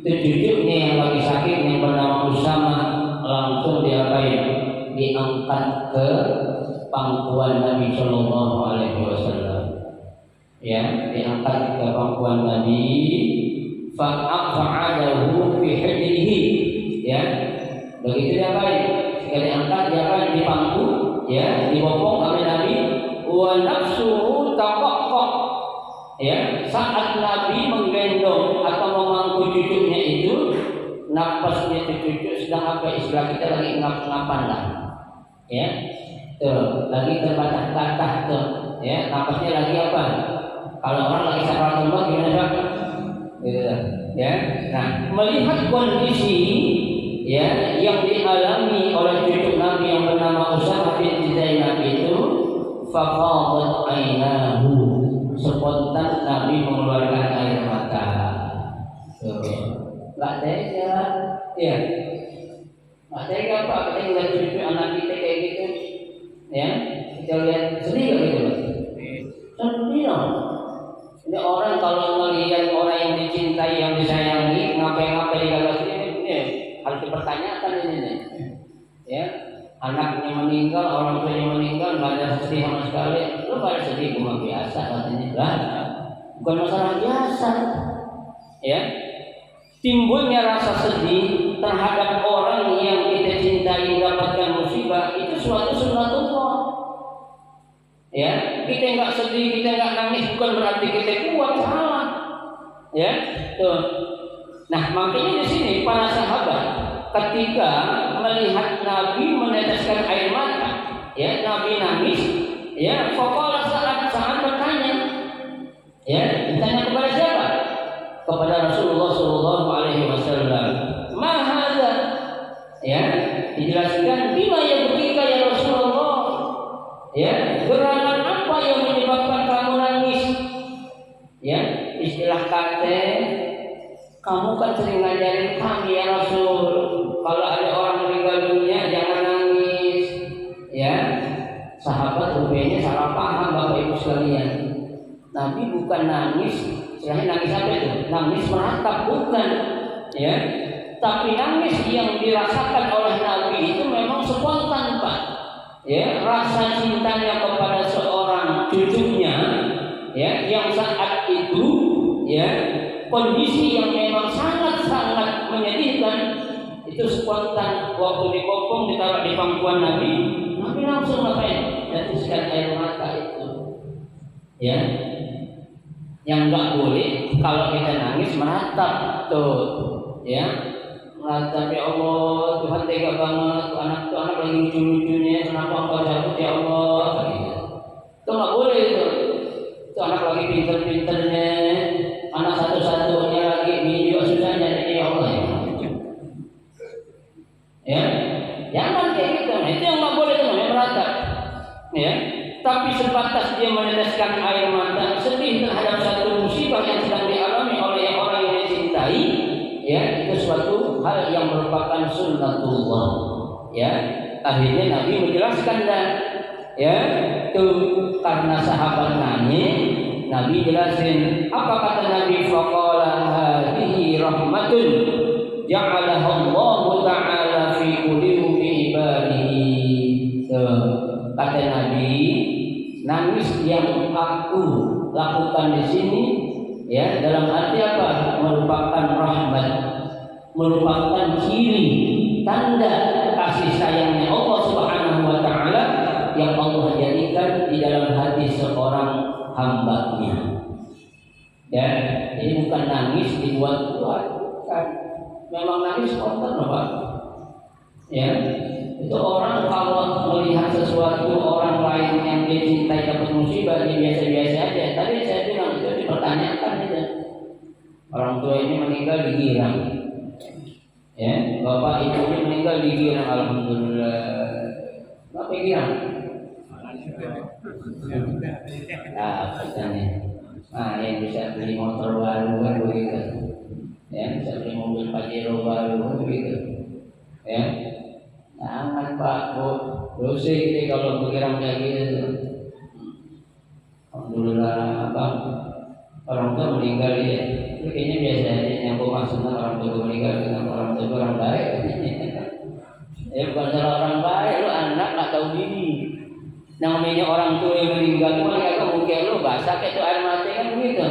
cucunya yang lagi sakit yang bernama Usamah langsung diangkat ke pangkuan Nabi Sallallahu Alaihi Wasallam. Ya, diangkat ke pangkuan Nabi. Fa'aqadahu fi hijrihi. Ya, begitu dia baik. Sekali diangkat dia baik di pangku, ya dibopong oleh Nabi. Wa nafsuhu taqaqqa. Ya, saat Nabi menggendong atau memangku cucunya itu, napasnya cucu sedang apa istilah kita lagi ngap-ngapan lah. Ya, tuh lagi terbatas-batas tuh. Ya, napasnya lagi apa? Kalau orang lagi sakaratul maut gimana Pak? Gitu ya. Nah, melihat kondisi ya yang dialami oleh cucu Nabi yang bernama Usamah bin Zainab itu, faqadat ainahu, spontan Nabi mengeluarkan air mata. Enggak tega, ya. Enggak tega Pak, kita lihat cucu anak kita kayak gitu. Ya, kita lihat sedih gitu. Sedih dong. Ini orang kalau melihat orang yang dicintai, yang disayangi, ngapain-ngapain di dalam ini, harus dipertanyakan ini nih. Ya, anaknya meninggal, orang tuanya meninggal, nggak ada sedih sama sekali. Lu nggak ada sedih, cuma biasa katanya. Lah, bukan masalah biasa. Ya, timbulnya rasa sedih terhadap orang yang kita cintai mendapatkan musibah itu suatu sunnatullah. Ya, kita nggak sedih, kita nggak nangis bukan berarti kita kuat, salah. Ya, tuh. Nah, makanya di sini para sahabat ketika melihat Nabi meneteskan air mata, ya Nabi nangis, ya faqala saat bertanya, ya ditanya kepada siapa? Kepada Rasulullah Shallallahu Alaihi Wasallam. Ma hadza? Ya, dijelaskan bima yabkika ya Rasulullah. Ya, gerangan apa yang menyebabkan kamu nangis? Ya, istilah kate, kamu kan sering ngajarin kami ya Rasul, kalau ada orang meninggal dunia jangan nangis. Ya, sahabat rupanya salah paham Bapak Ibu sekalian. Nabi bukan nangis, istilahnya nangis apa itu? Nangis meratap, bukan. Ya, tapi nangis yang dirasakan oleh Nabi itu memang spontan Pak. Ya, rasa cintanya kepada seorang cucunya, ya, yang saat itu, ya, kondisi yang memang sangat-sangat menyedihkan, itu spontan. Waktu dipopong ditaruh di pangkuan Nabi langsung ngapain? Tetiskan air mata itu. Ya, yang nggak boleh kalau kita nangis meratap tuh, ya. Tapi ya Allah, Tuhan tega banget, anak lagi lucu-lucunya, kenapa engkau cabut ya Allah? Itu nggak boleh itu. Itu anak lagi pinter-pinternya, anak hal yang merupakan sunnatullah. Ya, akhirnya Nabi menjelaskan dan ya itu karena sahabat nanya, Nabi jelasin apa kata Nabi, faqala hadhihi rahmatun ja'alaha Allah ta'ala fi qulubi ibadihi. Kata Nabi, nangis yang aku lakukan di sini ya dalam arti apa? Merupakan rahmat, merupakan ciri tanda kasih sayangnya Allah Subhanahu wa taala yang Allah jadikan di dalam hati seorang hamba-Nya. Ya, ini bukan nangis dibuat-buat, bukan. Memang nangis spontan, Pak. Ya, itu orang kalau melihat sesuatu orang lain yang dia cintai dapat musibah, dia biasa-biasa aja. Tadi saya bilang itu dipertanyakan aja. Orang tua ini meninggal di Girang. Ya, bapak ibunya meninggal di Girang, alhamdulillah. Bapak Girang. Nah, katanya. Nah, yang bisa beli motor baru kan begitu. Ya, bisa beli mobil Pajero baru kan begitu. Ya. Jangan Pak, Bu. Dosa kita kalau bergerak kayak gitu. Alhamdulillah apa? Orang tua meninggal ya. Itu kayaknya biasa aja nyambung maksudnya orang tua meninggal dengan orang tua orang baik. Ya bukan salah orang baik, lu anak nggak tahu diri. Namanya orang tua yang meninggal, mereka mungkin lu basah kayak itu air mata kan begitu.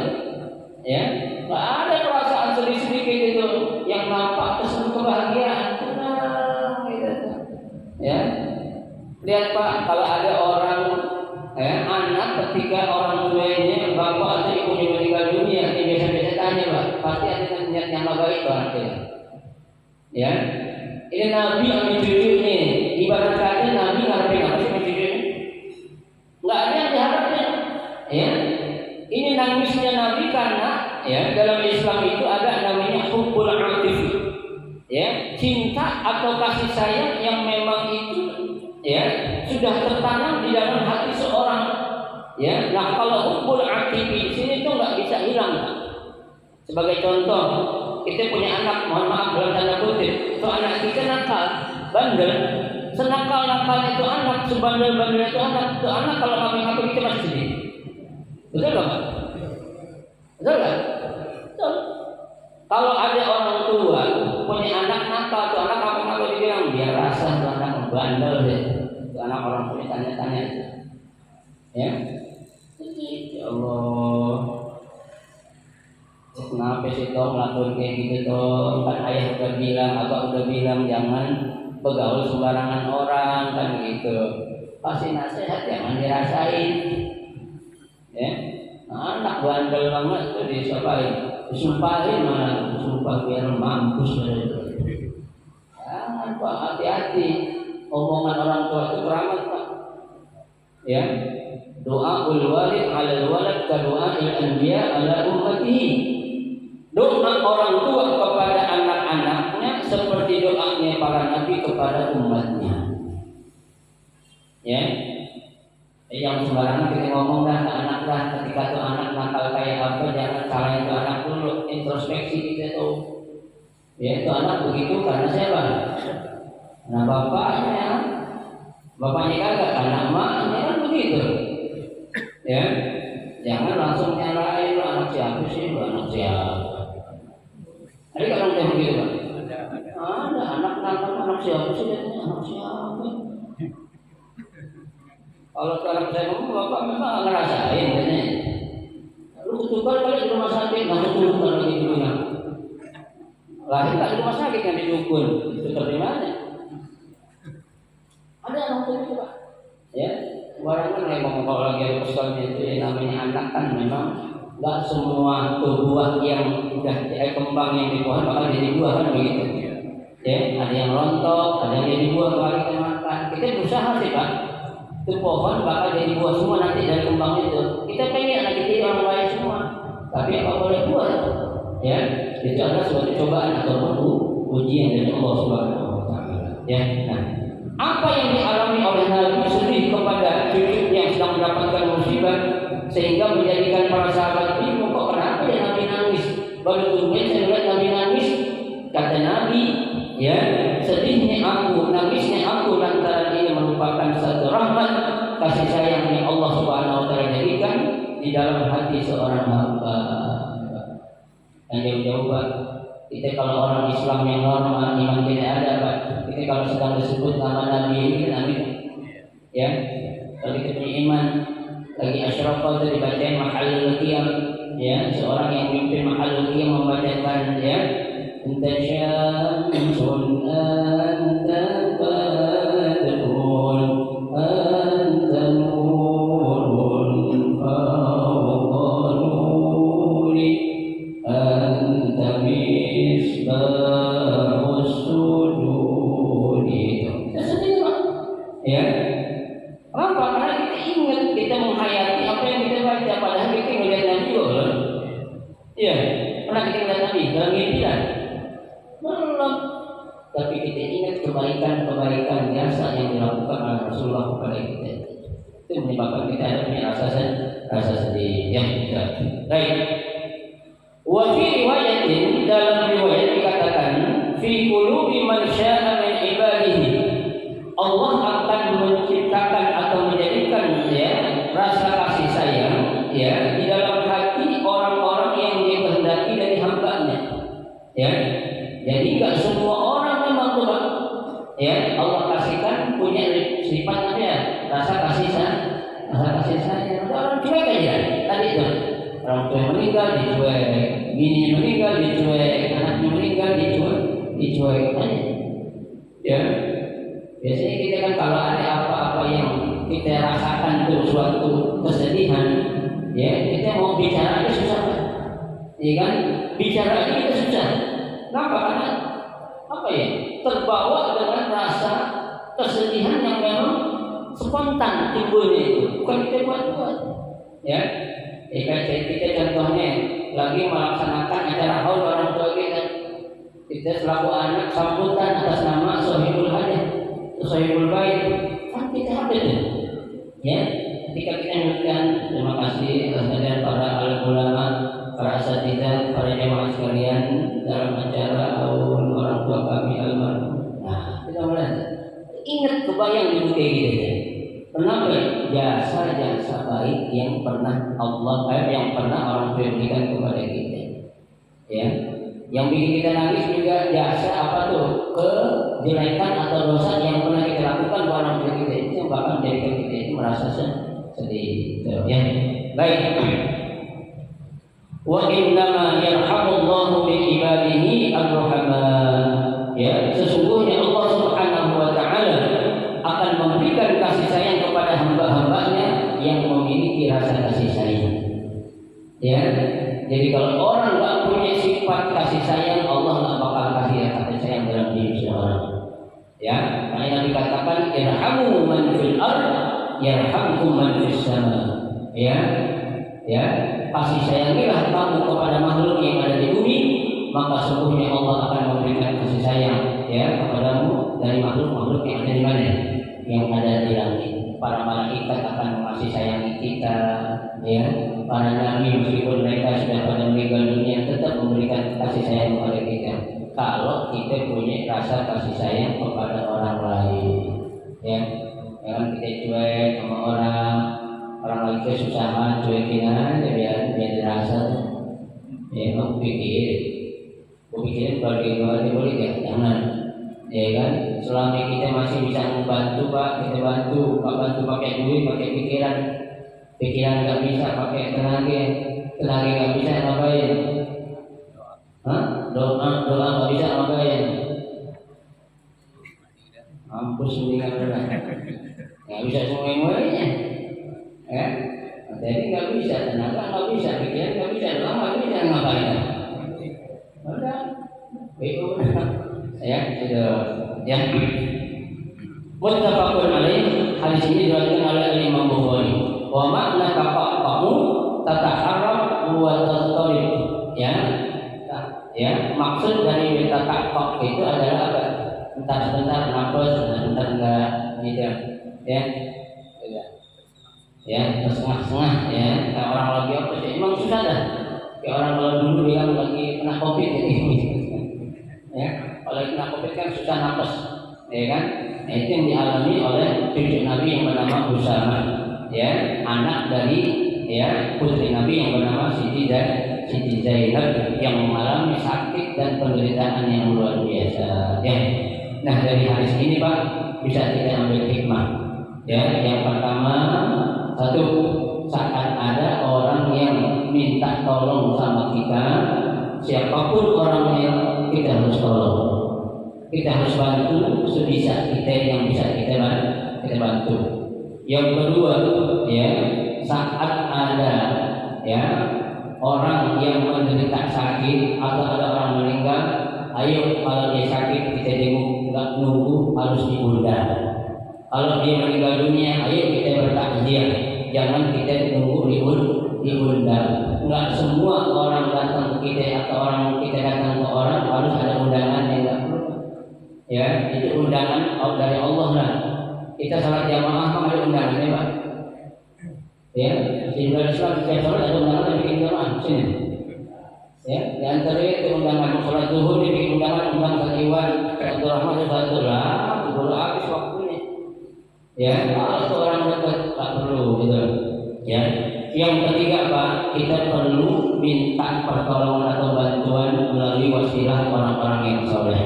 Ya, nggak ada perasaan sedih-sedih kayak gitu yang nampak terus kebahagiaan. Ya, lihat Pak, kalau ada orang anak ketika orang tuanya bapak atau ibunya meninggal dunia, dia biasa-biasa tanya Pak, pasti ada niat yang baik Pak. Ya, ini Nabi ambil cucunya, ibarat kata Nabi ngarepin apa sih cucunya? Nggak ada yang diharapkan. Ya, ini nangisnya Nabi karena ya dalam Islam itu ada namanya hubbul atif. Ya, cinta atau kasih sayang yang memang itu ya sudah tertanam di dalam hati seorang. Ya, nah kalau hubbul atifi di sini tuh nggak bisa hilang. Sebagai contoh, kita punya anak, mohon maaf dalam tanda kutip, itu anak kita nakal, bandel, senakal-nakal itu anak, sebandel-bandel itu anak kalau ngapa-ngapa kita masih sedih. Betul nggak Pak? Betul nggak? Betul. Kalau ada orang tua punya anak nakal, tuh anak apa-apa dibilang dia rasa tuh anak bandel deh, tuh anak orang punya tanya-tanya itu, ya, ya Allah, kenapa sih toh ngelakuin kayak gitu toh? Kan ayah udah bilang, abah udah bilang jangan bergaul sembarangan orang kan gitu. Pasti nasihat jangan dirasain, ya. Nah, anak bandel banget tuh disapain. Disumpahin malah, sumpah biar mampus dari itu. Jangan Pak, hati-hati. Omongan orang tua itu keramat Pak. Ya, doa ulwalid ala walad kadoa il anbiya ala ummatihi. Doa orang tua kepada anak-anaknya seperti doanya para nabi kepada umatnya. Ya. Yang sembarangan kita ngomong dah ke anak dah, ketika tuh anak nakal kayak apa jangan salahin tuh anak dulu, introspeksi kita tuh. Ya itu anak begitu karena siapa? Karena bapaknya kagak, karena emaknya kan begitu. Ya, jangan langsung nyalain lu anak siapa sih, lu anak siapa? Ada kan orang begitu Pak? Ada anak nakal anak siapa sih, anak siapa? Kalau sekarang saya ngomong, bapak memang ngerasain katanya. Lu ketuban kali di rumah sakit, nggak ketuban lagi dulu ya. Lahir tak di rumah sakit yang didukun, itu terima-nya. Ada yang ngomong itu Pak. Ya, barangkali yang ngomong kalau lagi ada pesannya itu yang namanya anak kan memang nggak semua buah yang udah kembang yang di pohon bakal jadi buah kan begitu. Ya, ada yang rontok, ada yang jadi buah bakal kita makan. Kita berusaha sih Pak. Itu pohon bakal jadi buah semua nanti dari kembang itu. Kita pengen anak kita orang baik semua, tapi apa boleh buat? Ya, itu adalah suatu cobaan ataupun ujian dari Allah Subhanahu Wa Taala. Ya, nah, apa yang dialami oleh Nabi sedih kepada cucunya yang sedang mendapatkan musibah sehingga menjadikan para sahabat bingung kok kenapa ya Nabi nangis? Baru kemudian saya lihat Nabi nangis. Kata Nabi, Nabi, ya, sedihnya aku, nangisnya aku lantaran ini merupakan satu rahmat kasih sayang yang Allah Subhanahu wa taala jadikan di dalam hati seorang hamba. Dan jauh-jauh Pak, kita kalau orang Islam yang normal, iman kita ada Pak, kita kalau sedang disebut nama Nabi ini kan Nabi, ya, kalau kita punya iman, lagi asyrafah itu dibacain mahallul qiyam, ya, seorang yang memimpin mahallul qiyam membacakan, ya, anta syamsun anta badrun anta nurun fawqa nuri anta misbahus suduri. Ya, kenapa? Karena kita ingat, kita menghayati apa yang kita baca, padahal kita melihat Nabi juga. Iya, pernah kita melihat Nabi dalam mimpi kan? Belum. Tapi kita ingat kebaikan-kebaikan jasa yang dilakukan oleh Rasulullah kepada kita. Itu menyebabkan kita ada punya rasa sedih yang tidak baik. Wa fi riwayatin, dalam riwayat dikatakan fi qulubi man syaa'a min ibadihi, Allah akan menciptakan atau menjadikan, ya, rasa kasih sayang, ya, di dalam hati orang-orang yang Dia kehendaki dari hamba-Nya. Ya. Jadi enggak semua orang memang Tuhan, ya, Allah kasihkan punya sifat apa ya? Rasa kasih sayang. Ada orang cuek aja. Tadi itu orang tua meninggal dicuek, bini meninggal dicuek, anaknya meninggal dicuek aja. Ya. Biasanya kita kan kalau ada apa-apa yang kita rasakan itu suatu kesedihan, ya, kita mau bicara aja susah, ya kan? Bicara aja kita susah. Kenapa? Karena apa ya? Terbawa dengan rasa kesedihan yang memang spontan timbulnya itu, bukan kita buat-buat. Ya, kita contohnya lagi melaksanakan acara haul orang tua kita selaku anak sambutan atas nama Sohibul Hajah, Sohibul Bait, kan kita hadir, ya. Ketika kita mengucapkan terima kasih kepada para alim ulama, para asatidzah, para jamaah sekalian dalam acara haul orang tua kami almarhum. Nah, kita mulai ingat kebayang di muka kita. Kenapa? Jasa-jasa baik yang pernah yang pernah orang tua berikan kepada kita. Ya. Yang bikin kita nangis juga jasa apa tuh? Kejelekan atau dosa yang pernah kita lakukan kepada orang tua kita, itu yang bahkan menjadikan kita itu merasa sedih. Ya. Baik. Wa innama yarhamullahu bi ibadihi ar-rahama. Ya, sesungguhnya Allah Subhanahu wa taala akan memberikan kasih sayang kepada hamba-hambanya yang memiliki rasa kasih sayang. Ya, jadi kalau orang nggak punya sifat kasih sayang, Allah nggak bakal kasih kasih sayang dalam diri seseorang. Ya, makanya dikatakan irhamu man fil ard yarhamkum man fis sama. Ya, ya, kasih sayangilah kamu kepada makhluk yang ada di bumi, maka sungguhnya Allah akan memberikan kasih sayang, ya, kepadamu dari makhluk-makhluk yang ada di mana? Yang ada di langit. Para malaikat akan mengasih sayangi kita, ya. Para nabi meskipun mereka sudah pada meninggal dunia tetap memberikan kasih sayang kepada kita. Kalau kita punya rasa kasih sayang kepada orang lain, ya. Jangan kita cuek sama orang lagi kesusahan, cuekin aja biar dirasa. Ya, aku pikirin kalau dia boleh ya, jangan. Ya kan, selama kita masih bisa membantu Pak, kita bantu. Pak bantu pakai duit, pakai pikiran nggak bisa, pakai tenaga nggak bisa ngapain? Doa nggak bisa ngapain? Mampus mendingan udah, nggak bisa semuanya, ya. Jadi nggak bisa, tenaga nggak bisa, pikiran nggak bisa, doa nggak bisa ngapain? Udah, itu ya, itu yang muttafaqun alaih. Hadis ini diriwayatkan oleh Imam Bukhari. Wa makna taqaqu tataharram wa tastarib. Ya, ya, maksud dari taqaqu itu adalah apa? Entar sebentar nafas, entar enggak, gitu. Ya, ya, setengah-setengah, ya. Kayak orang lagi apa sih? Emang susah dah. Kayak orang kalau dulu yang lagi kena COVID ini. Ya, kalau kena COVID kan susah napas, ya kan? Nah, itu yang dialami oleh cucu Nabi yang bernama Usama, ya, anak dari ya putri Nabi yang bernama Siti Zainab yang mengalami sakit dan penderitaan yang luar biasa. Ya. Nah, dari hadis ini Pak bisa kita ambil hikmah. Ya, yang pertama, satu, saat ada orang yang minta tolong sama kita, siapapun orangnya kita harus tolong. Kita harus bantu sebisa kita yang bisa kita bantu. Yang kedua, ya, saat ada ya orang yang menderita sakit atau ada orang meninggal, ayo kalau dia sakit kita jenguk, nggak nunggu harus diundang. Kalau dia meninggal dunia, ayo kita bertakziah, jangan kita nunggu diundang. Nggak semua orang datang ke kita atau orang kita datang ke orang harus ada undangan yang nggak perlu. Ya, itu undangan dari Allah lah. Kita salat jamaah kan ada undangannya Pak. Ya, di Islam setiap salat ada undangan yang bikin jamaah sini. Ya, di antara itu undangan salat zuhur dibikin undangan sakiwan, Abdul Rahman Abdul lah, belum habis waktunya. Ya, kalau orang dekat tak perlu gitu. Ya, yang ketiga Pak, kita perlu minta pertolongan atau bantuan melalui wasilah orang-orang yang soleh.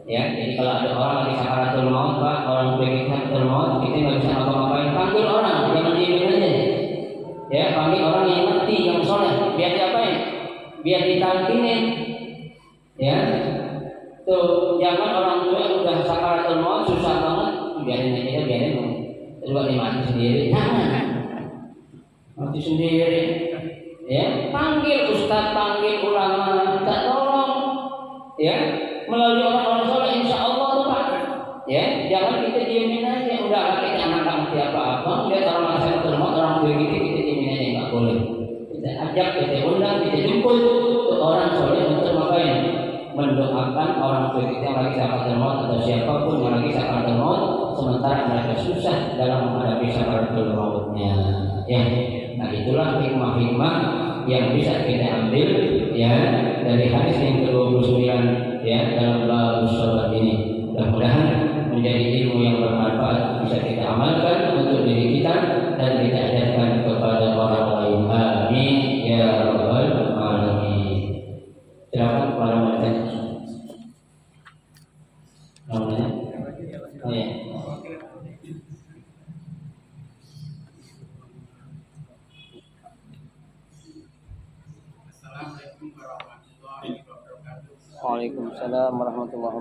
Ya, jadi kalau ada orang lagi sakaratul maut Pak, orang begitu sakaratul maut, kita nggak bisa ngapa-ngapain, panggil orang, jangan diemin aja. Ya, panggil orang yang ngerti, yang soleh, biar diapain? Biar ditalkinin. Ya, tuh jangan orang tua yang udah sakaratul maut susah banget, biarin aja, biarin coba dia mati sendiri, jangan mati sendiri. Ya, panggil ustaz, panggil ulama, minta tolong. Ya, melalui orang-orang soleh insya Allah tuh Pak. Ya, jangan kita diemin aja, udah kita anak siapa apa, lihat orang saya terhormat orang begitu kita diemin aja, nggak boleh. Kita ajak, kita undang, kita jemput ke orang soleh untuk ngapain? Mendoakan orang tua kita yang lagi sakaratul maut atau siapapun yang lagi sakaratul maut sementara mereka susah dalam menghadapi sakaratul mautnya. Ya, nah itulah hikmah-hikmah yang bisa kita ambil ya dari hadis yang ke-29 ya dalam bab sholat ini. Mudah-mudahan menjadi ilmu yang bermanfaat bisa kita amalkan untuk diri kita dan kita ajarkan kepada orang lain. Amin ya rabbal alamin. Silakan para wanita. Namanya? Oh ya. Waalaikumsalam warahmatullahi wabarakatuh.